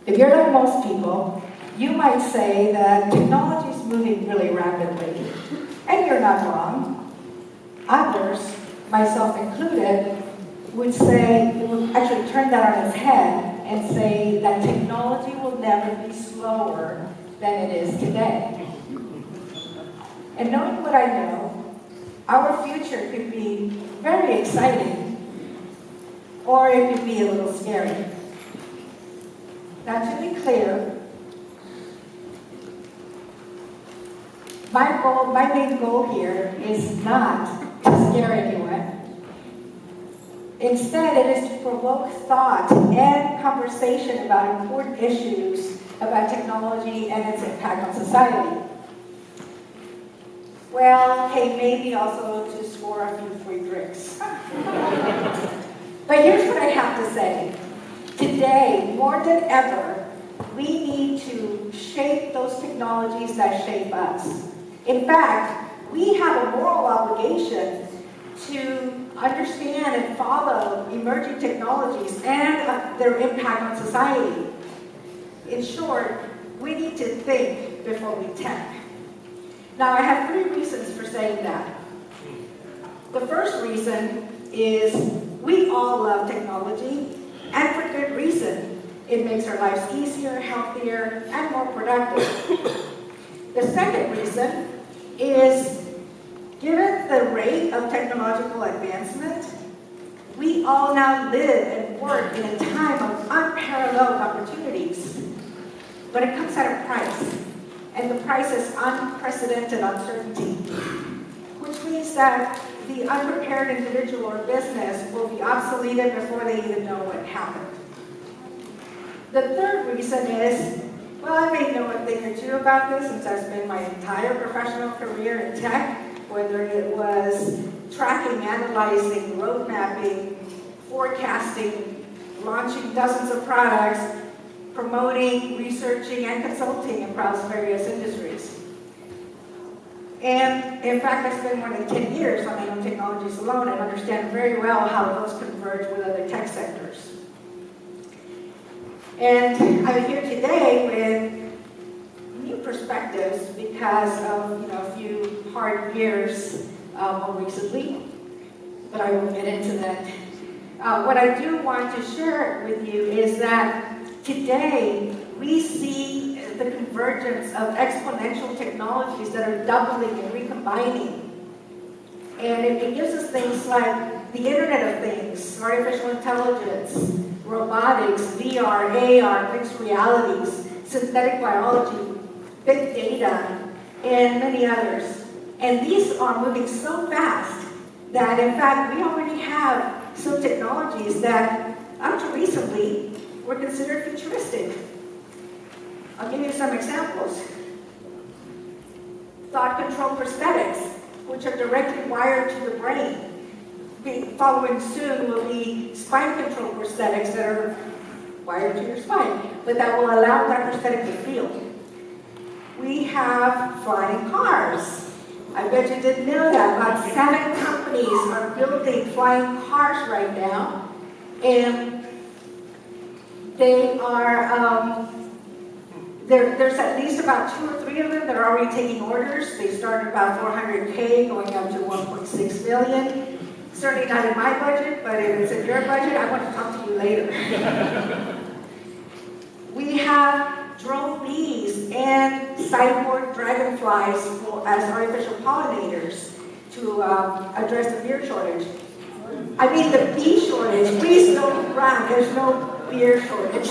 If you're like most people, you might say that technology is moving really rapidly, and you're not wrong. Others, myself included, would actually turn that on its head and say that technology will never be slower than it is today. And knowing what I know, our future could be very exciting, or it could be a little scary. Now, to be clear, my main goal here is not to scare anyone. Instead, it is to provoke thought and conversation about important issues about technology and its impact on society. Well, okay, maybe also to score a few free drinks. But here's what I have to say. Today, more than ever, we need to shape those technologies that shape us. In fact, we have a moral obligation to understand and follow emerging technologies and their impact on society. In short, we need to think before we tech. Now, I have 3 reasons for saying that. The first reason is we all love technology, and for good reason. It makes our lives easier, healthier, and more productive. The second reason is, given the rate of technological advancement, we all now live and work in a time of unparalleled opportunities. But it comes at a price, and the price is unprecedented uncertainty, which means that the unprepared individual or business will be obsoleted before they even know what happened. The third reason is, well, I may know a thing or two about this since I've spent my entire professional career in tech, whether it was tracking, analyzing, road mapping, forecasting, launching dozens of products, promoting, researching, and consulting across various industries. And in fact, I spent more than 10 years on nanotechnologies alone and understand very well how those converge with other tech sectors. And I'm here today with new perspectives because of a few hard years more recently, but I will get into that. What I do want to share with you is that today we see the convergence of exponential technologies that are doubling and recombining. And it gives us things like the Internet of Things, artificial intelligence, robotics, VR, AR, mixed realities, synthetic biology, big data, and many others. And these are moving so fast that, in fact, we already have some technologies that, up to recently, were considered futuristic. I'll give you some examples. Thought control prosthetics, which are directly wired to the brain. Following soon will be spine control prosthetics that are wired to your spine, but that will allow that prosthetic to feel. We have flying cars. I bet you didn't know that. About 7 companies are building flying cars right now, and they are, there's at least about 2 or 3 of them that are already taking orders. They start at about $400K, going up to $1.6 million. Certainly not in my budget, but if it's in your budget, I want to talk to you later. We have drone bees and cyborg dragonflies as artificial pollinators to address the beer shortage. I mean the bee shortage. Please don't run. There's no beer shortage.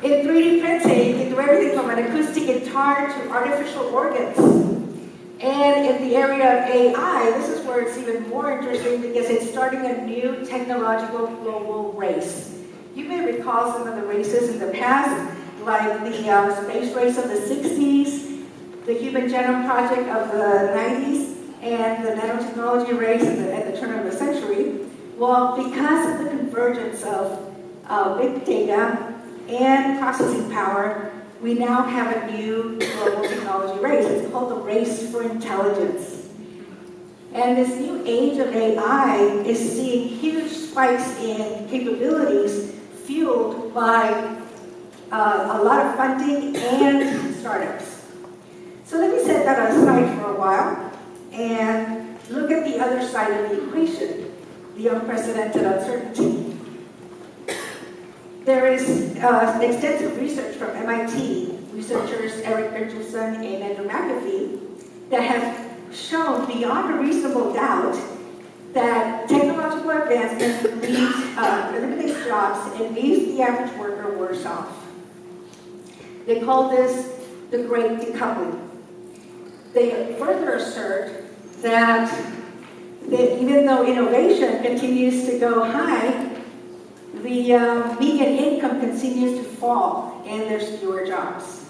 In 3D printing, you can do everything from an acoustic guitar to artificial organs. And in the area of AI, this is where it's even more interesting because it's starting a new technological global race. You may recall some of the races in the past, like the space race of the 60s, the Human Genome Project of the 90s, and the nanotechnology race at the turn of the century. Well, because of the convergence of big data and processing power, we now have a new global technology race. It's called the race for intelligence. And this new age of AI is seeing huge spikes in capabilities fueled by a lot of funding and startups. So let me set that aside for a while and look at the other side of the equation, the unprecedented uncertainty. There is extensive research from MIT, researchers Eric Richardson and Andrew McAfee, that have shown beyond a reasonable doubt that technological advancement eliminates jobs and leaves the average worker worse off. They call this the Great Decoupling. They further assert that even though innovation continues to go high, the median income continues to fall and there's fewer jobs.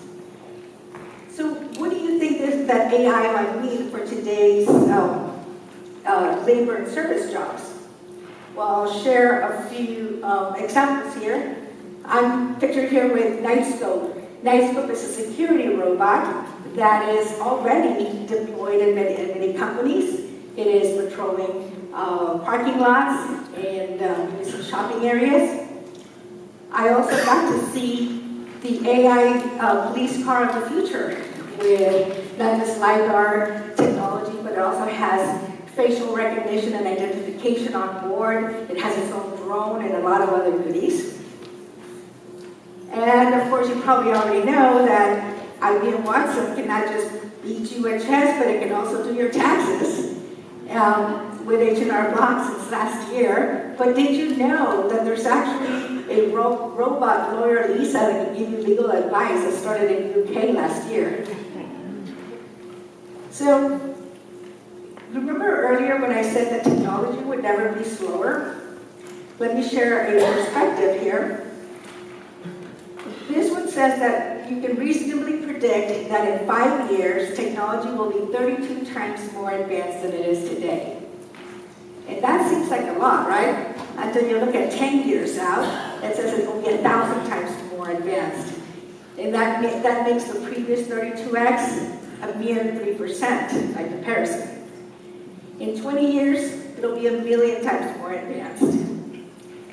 So what do you think that AI might mean for today's labor and service jobs? Well, I'll share a few examples here. I'm pictured here with Nightscope. Nightscope is a security robot that is already deployed in many companies. It is patrolling parking lots and some shopping areas. I also got to see the AI police car of the future with not just LiDAR technology, but it also has facial recognition and identification on board. It has its own drone and a lot of other goodies. And of course, you probably already know that IBM Watson can not just beat you at chess, but it can also do your taxes with H&R Block since last year. But did you know that there's actually a robot lawyer, Lisa, that can give you legal advice that started in the UK last year? So, remember earlier when I said that technology would never be slower? Let me share a perspective here. This one says that you can reasonably predict that in 5 years, technology will be 32 times more advanced than it is today. And that seems like a lot, right? Until you look at 10 years out, it says it will be 1,000 times more advanced. And that makes the previous 32x a mere 3% by comparison. In 20 years, it'll be 1 billion times more advanced.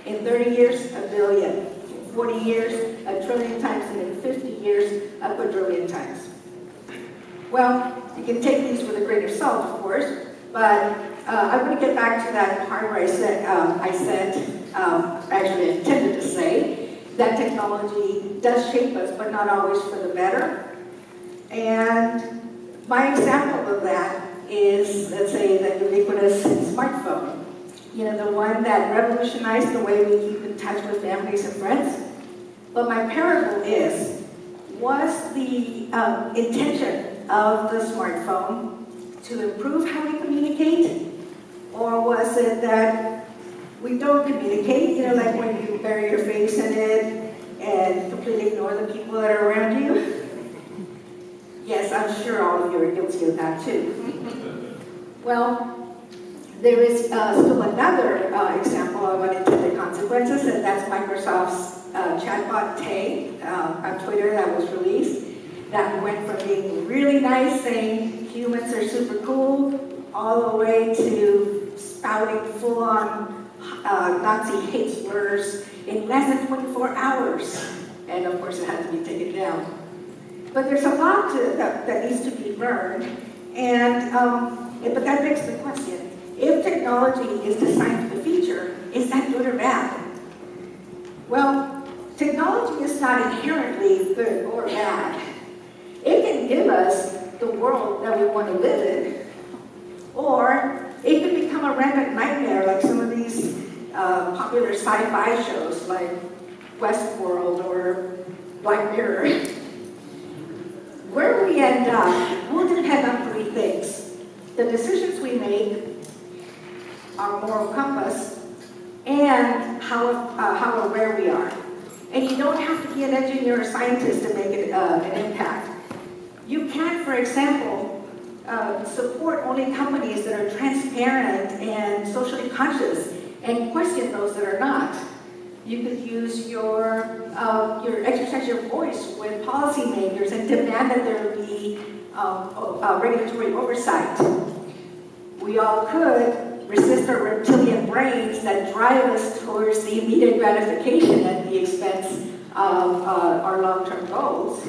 In 30 years, 1 billion. In 40 years, 1 trillion times. And in 50 years, 1 quadrillion times. Well, you can take these with a grain of salt, of course, but I want to get back to that part where I intended to say, that technology does shape us, but not always for the better. And my example of that is, let's say, the ubiquitous smartphone. You know, the one that revolutionized the way we keep in touch with families and friends. But my parable is, was the intention of the smartphone to improve how we communicate? Or was it that we don't communicate, you know, like when you bury your face in it and completely ignore the people that are around you? Yes, I'm sure all of you are guilty of that too. Well, there is still another example of unintended consequences, and that's Microsoft's chatbot Tay on Twitter that was released. That went from being really nice, saying humans are super cool, all the way to spouting full-on Nazi hate slurs in less than 24 hours. And of course, it had to be taken down. But there's a lot that needs to be learned, but that begs the question, if technology is designed for the future, is that good or bad? Well, technology is not inherently good or bad. It can give us the world that we want to live in, or it can become a rampant nightmare like some of these popular sci-fi shows like Westworld or Black Mirror. Where we end up will depend on 3 things: the decisions we make, our moral compass, and how aware we are. And you don't have to be an engineer or scientist to make it an impact. You can, for example, support only companies that are transparent and socially conscious, and question those that are not. You could use exercise your voice with policymakers and demand that there be regulatory oversight. We all could resist our reptilian brains that drive us towards the immediate gratification at the expense of our long-term goals.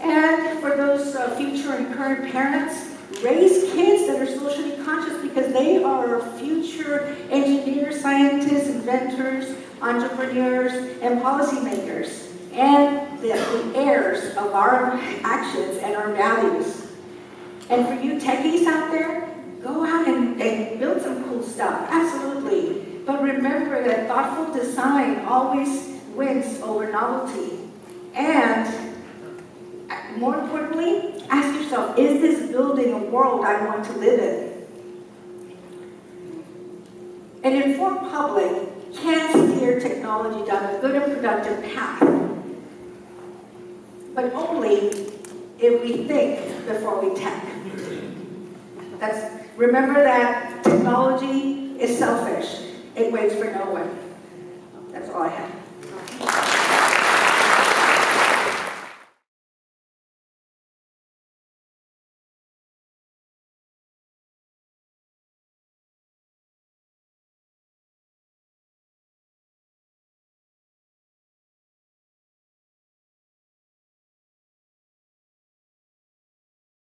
And for those future and current parents, raise kids that are socially conscious, because they are our future engineers, scientists, inventors, entrepreneurs, and policymakers, and the heirs of our actions and our values. And for you techies out there, go out and build some cool stuff, absolutely. But remember that thoughtful design always wins over novelty. And more importantly, ask yourself, is this building a world I want to live in? An informed public can steer technology down a good and productive path, but only if we think before we tech. Remember that technology is selfish. It waits for no one. That's all I have.